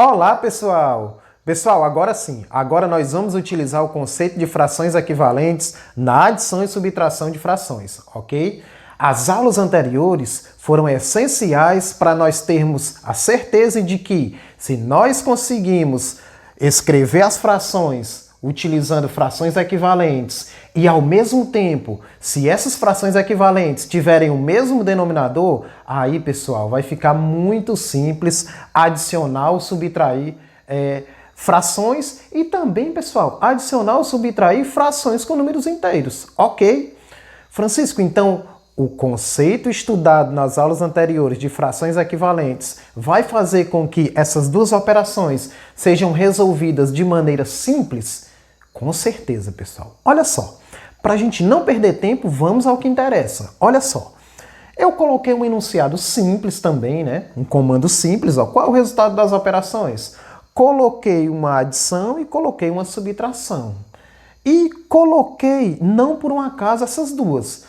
Olá, pessoal! Pessoal, agora sim, agora nós vamos utilizar o conceito de frações equivalentes na adição e subtração de frações, ok? As aulas anteriores foram essenciais para nós termos a certeza de que, se nós conseguimos escrever as frações utilizando frações equivalentes e, ao mesmo tempo, se essas frações equivalentes tiverem o mesmo denominador, aí, pessoal, vai ficar muito simples adicionar ou subtrair frações e também, pessoal, adicionar ou subtrair frações com números inteiros, ok? Francisco, então, o conceito estudado nas aulas anteriores de frações equivalentes vai fazer com que essas duas operações sejam resolvidas de maneira simples? Com certeza, pessoal. Olha só, para a gente não perder tempo, vamos ao que interessa. Olha só, eu coloquei um enunciado simples também, né? Um comando simples. Ó. Qual é o resultado das operações? Coloquei uma adição e coloquei uma subtração. E coloquei, não por um acaso, essas duas.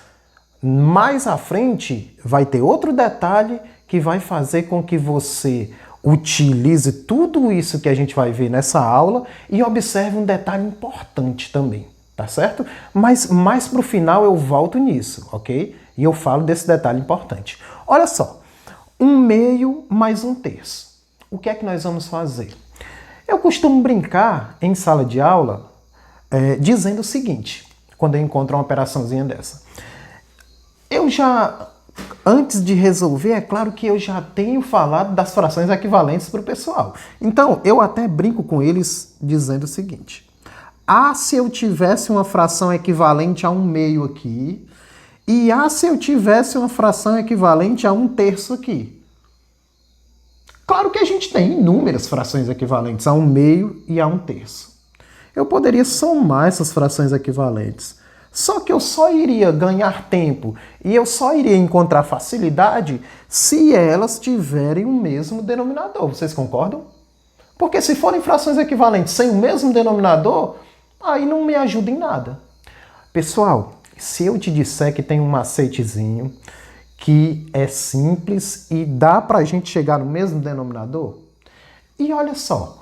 Mais à frente vai ter outro detalhe que vai fazer com que você utilize tudo isso que a gente vai ver nessa aula e observe um detalhe importante também, tá certo? Mas mais para o final eu volto nisso, ok? E eu falo desse detalhe importante. Olha só, 1/2 mais 1/3. O que é que nós vamos fazer? Eu costumo brincar em sala de aula dizendo o seguinte, quando eu encontro uma operaçãozinha dessa. Antes de resolver, é claro que eu já tenho falado das frações equivalentes para o pessoal. Então, eu até brinco com eles dizendo o seguinte. Se eu tivesse uma fração equivalente a 1/2 aqui, e se eu tivesse uma fração equivalente a 1/3 aqui. Claro que a gente tem inúmeras frações equivalentes a 1/2 e a 1/3. Eu poderia somar essas frações equivalentes. Só que eu só iria ganhar tempo e eu só iria encontrar facilidade se elas tiverem o mesmo denominador. Vocês concordam? Porque se forem frações equivalentes sem o mesmo denominador, aí não me ajuda em nada. Pessoal, se eu te disser que tem um macetezinho que é simples e dá pra gente chegar no mesmo denominador? E olha só,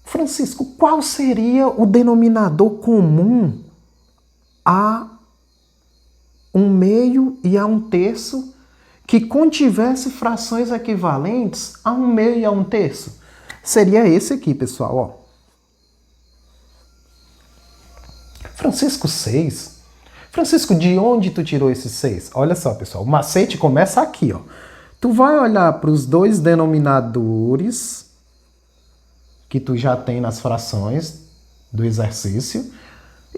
Francisco, qual seria o denominador comum a 1/2 e a 1/3 que contivesse frações equivalentes a 1/2 e a 1/3? Seria esse aqui, pessoal, ó. Francisco, 6. Francisco, de onde tu tirou esse 6? Olha só, pessoal, o macete começa aqui, ó. Tu vai olhar para os dois denominadores que tu já tem nas frações do exercício.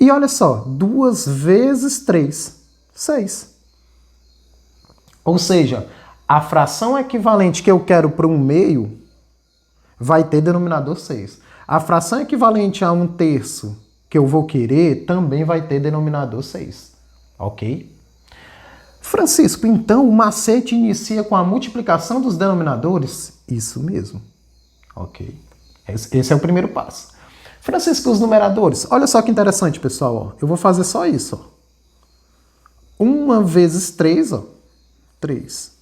E olha só, 2 vezes 3, 6. Ou seja, a fração equivalente que eu quero para 1/2 vai ter denominador 6. A fração equivalente a 1/3 que eu vou querer também vai ter denominador 6. Ok? Francisco, então o macete inicia com a multiplicação dos denominadores? Isso mesmo. Ok? Esse é o primeiro passo. Francisco, os numeradores. Olha só que interessante, pessoal. Ó. Eu vou fazer só isso. Ó. 1 vezes 3, ó. 3.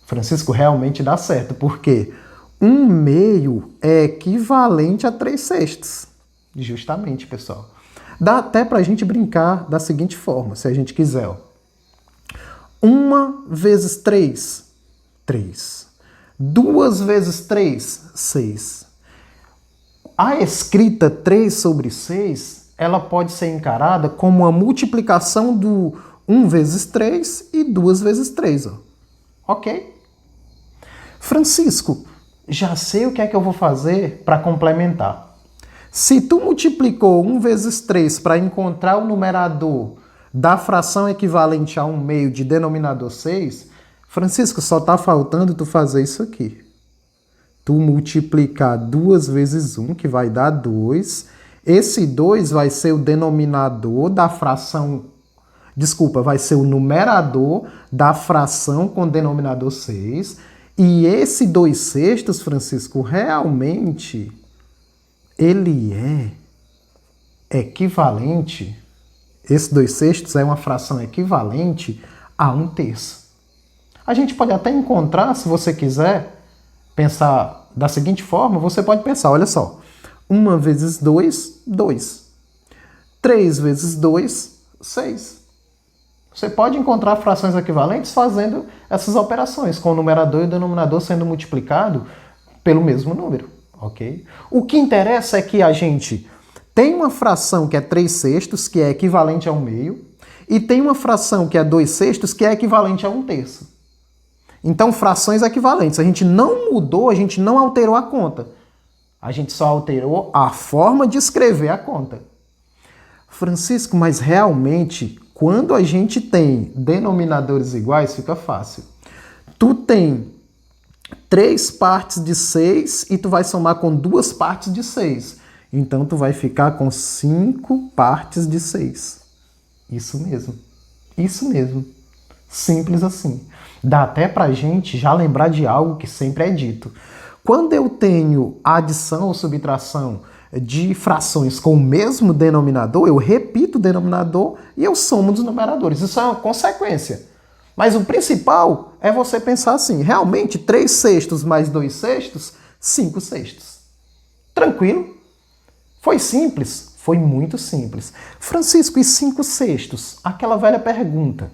Francisco, realmente dá certo, porque 1/2 é equivalente a 3/6. Justamente, pessoal. Dá até pra gente brincar da seguinte forma, se a gente quiser. Ó. 1 vezes 3, 3. 2 vezes 3, 6. A escrita 3 sobre 6, ela pode ser encarada como uma multiplicação do 1 vezes 3 e 2 vezes 3. Ó. Ok? Francisco, já sei o que é que eu vou fazer para complementar. Se tu multiplicou 1 vezes 3 para encontrar o numerador da fração equivalente a 1/2 de denominador 6, Francisco, só está faltando tu fazer isso aqui. Tu multiplicar 2 vezes 1, que vai dar 2. Esse 2 vai ser o denominador da fração... Desculpa, vai ser o numerador da fração com denominador 6. E esse 2/6, Francisco, realmente ele é equivalente... Esse 2/6 é uma fração equivalente a 1/3. A gente pode até encontrar, se você quiser, pensar da seguinte forma, você pode pensar, olha só. 1 vezes 2, 2. 3 vezes 2, 6. Você pode encontrar frações equivalentes fazendo essas operações, com o numerador e o denominador sendo multiplicado pelo mesmo número, ok? O que interessa é que a gente tem uma fração que é 3/6, que é equivalente a 1/2, e tem uma fração que é 2/6, que é equivalente a 1/3. Então, frações equivalentes. A gente não mudou, a gente não alterou a conta. A gente só alterou a forma de escrever a conta. Francisco, mas realmente, quando a gente tem denominadores iguais, fica fácil. Tu tem 3 partes de 6 e tu vai somar com 2 partes de 6. Então, tu vai ficar com 5 partes de 6. Isso mesmo. Isso mesmo. Simples assim. Dá até pra gente já lembrar de algo que sempre é dito. Quando eu tenho adição ou subtração de frações com o mesmo denominador, eu repito o denominador e eu somo dos numeradores. Isso é uma consequência. Mas o principal é você pensar assim, realmente 3/6 mais 2/6, 5/6. Tranquilo? Foi simples? Foi muito simples. Francisco, e 5/6? Aquela velha pergunta.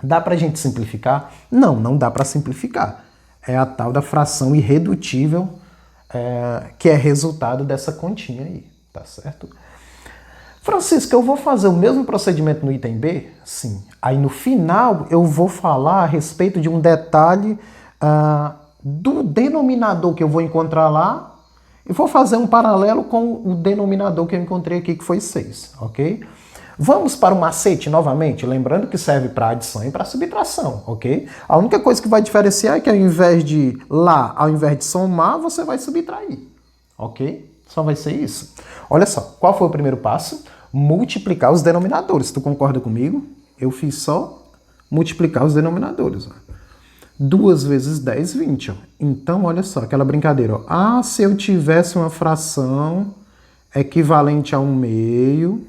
Dá pra gente simplificar? Não, não dá pra simplificar. É a tal da fração irredutível, que é resultado dessa continha aí, tá certo? Francisco, eu vou fazer o mesmo procedimento no item B? Sim. Aí no final eu vou falar a respeito de um detalhe do denominador que eu vou encontrar lá e vou fazer um paralelo com o denominador que eu encontrei aqui, que foi 6, ok? Vamos para o macete novamente, lembrando que serve para adição e para subtração, ok? A única coisa que vai diferenciar é que ao invés de somar, você vai subtrair, ok? Só vai ser isso. Olha só, qual foi o primeiro passo? Multiplicar os denominadores. Tu concorda comigo? Eu fiz só multiplicar os denominadores. 2 vezes 10, 20. Ó. Então, olha só, aquela brincadeira. Ó. Se eu tivesse uma fração equivalente a 1/2...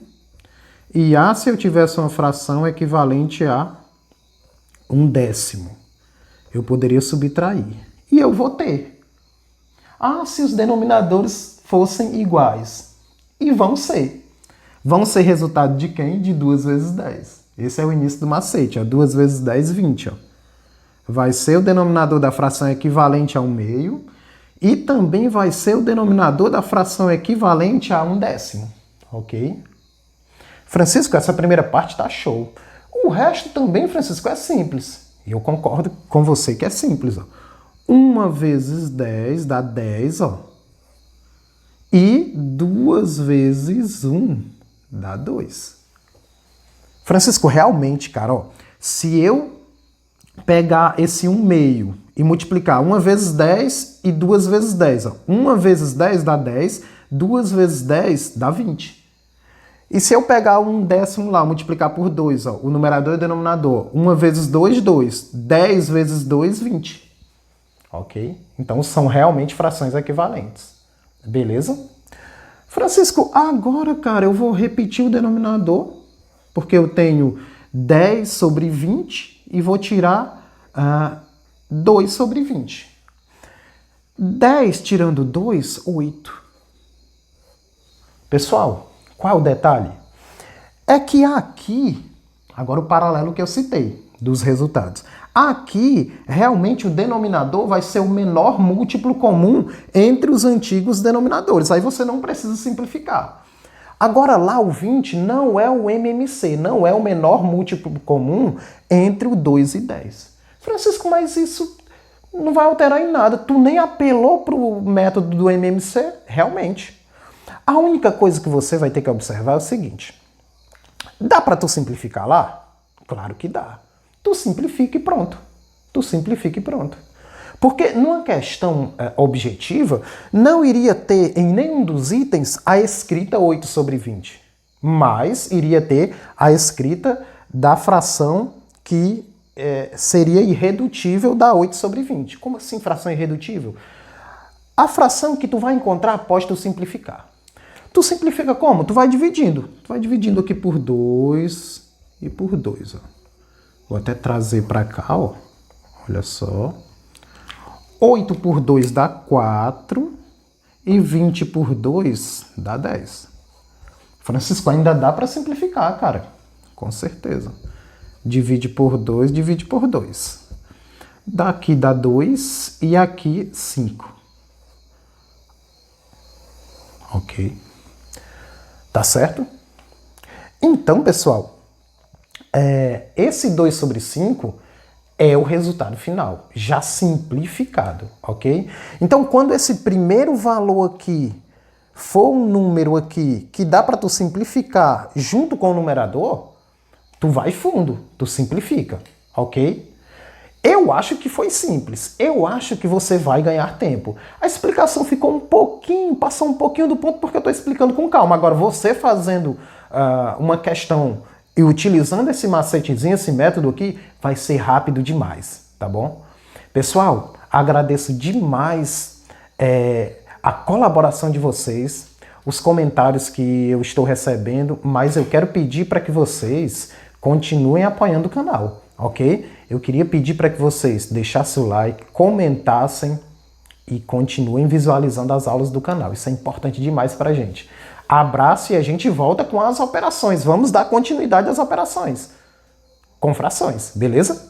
E se eu tivesse uma fração equivalente a 1/10, eu poderia subtrair. E eu vou ter. Se os denominadores fossem iguais. E vão ser. Vão ser resultado de quem? De 2 vezes 10. Esse é o início do macete. Ó. 2 vezes 10, 20. Ó. Vai ser o denominador da fração equivalente a 1/2. E também vai ser o denominador da fração equivalente a 1/10. Ok? Francisco, essa primeira parte tá show. O resto também, Francisco, é simples. E eu concordo com você que é simples. Ó. 1 vezes 10 dá 10, ó. E 2 vezes 1 dá 2. Francisco, realmente, cara, ó, se eu pegar esse 1/2 e multiplicar 1 vezes 10 e 2 vezes 10, ó. 1 vezes 10 dá 10, 2 vezes 10 dá 20. E se eu pegar 1/10 lá, multiplicar por 2, ó, o numerador e o denominador, 1 vezes 2, 2. 10 vezes 2, 20. Ok? Então são realmente frações equivalentes. Beleza? Francisco, agora, cara, eu vou repetir o denominador, porque eu tenho 10 sobre 20 e vou tirar 2 sobre 20. 10 tirando 2, 8. Pessoal, qual é o detalhe? É que aqui, agora o paralelo que eu citei dos resultados. Aqui, realmente, o denominador vai ser o menor múltiplo comum entre os antigos denominadores. Aí você não precisa simplificar. Agora lá o 20 não é o MMC, não é o menor múltiplo comum entre o 2 e 10. Francisco, mas isso não vai alterar em nada. Tu nem apelou para o método do MMC? Realmente. A única coisa que você vai ter que observar é o seguinte. Dá para tu simplificar lá? Claro que dá. Tu simplifica e pronto. Tu simplifica e pronto. Porque numa questão objetiva, não iria ter em nenhum dos itens a escrita 8 sobre 20. Mas iria ter a escrita da fração que seria irredutível da 8 sobre 20. Como assim fração irredutível? A fração que tu vai encontrar após tu simplificar. Tu simplifica como? Tu vai dividindo. Tu vai dividindo aqui por 2 e por 2. Ó. Vou até trazer para cá, ó. Olha só. 8 por 2 dá 4 e 20 por 2 dá 10. Francisco, ainda dá para simplificar, cara. Com certeza. Divide por 2, divide por 2. Daqui dá 2 e aqui 5. Ok. Tá certo? Então, pessoal, esse 2 sobre 5 é o resultado final, já simplificado, ok? Então, quando esse primeiro valor aqui for um número aqui que dá para tu simplificar junto com o numerador, tu vai fundo, tu simplifica, ok? Eu acho que foi simples, eu acho que você vai ganhar tempo. A explicação ficou passou um pouquinho do ponto porque eu estou explicando com calma. Agora, você fazendo uma questão e utilizando esse macetezinho, esse método aqui, vai ser rápido demais, tá bom? Pessoal, agradeço demais a colaboração de vocês, os comentários que eu estou recebendo, mas eu quero pedir para que vocês continuem apoiando o canal, ok? Eu queria pedir para que vocês deixassem o like, comentassem e continuem visualizando as aulas do canal. Isso é importante demais para a gente. Abraço e a gente volta com as operações. Vamos dar continuidade às operações com frações, beleza?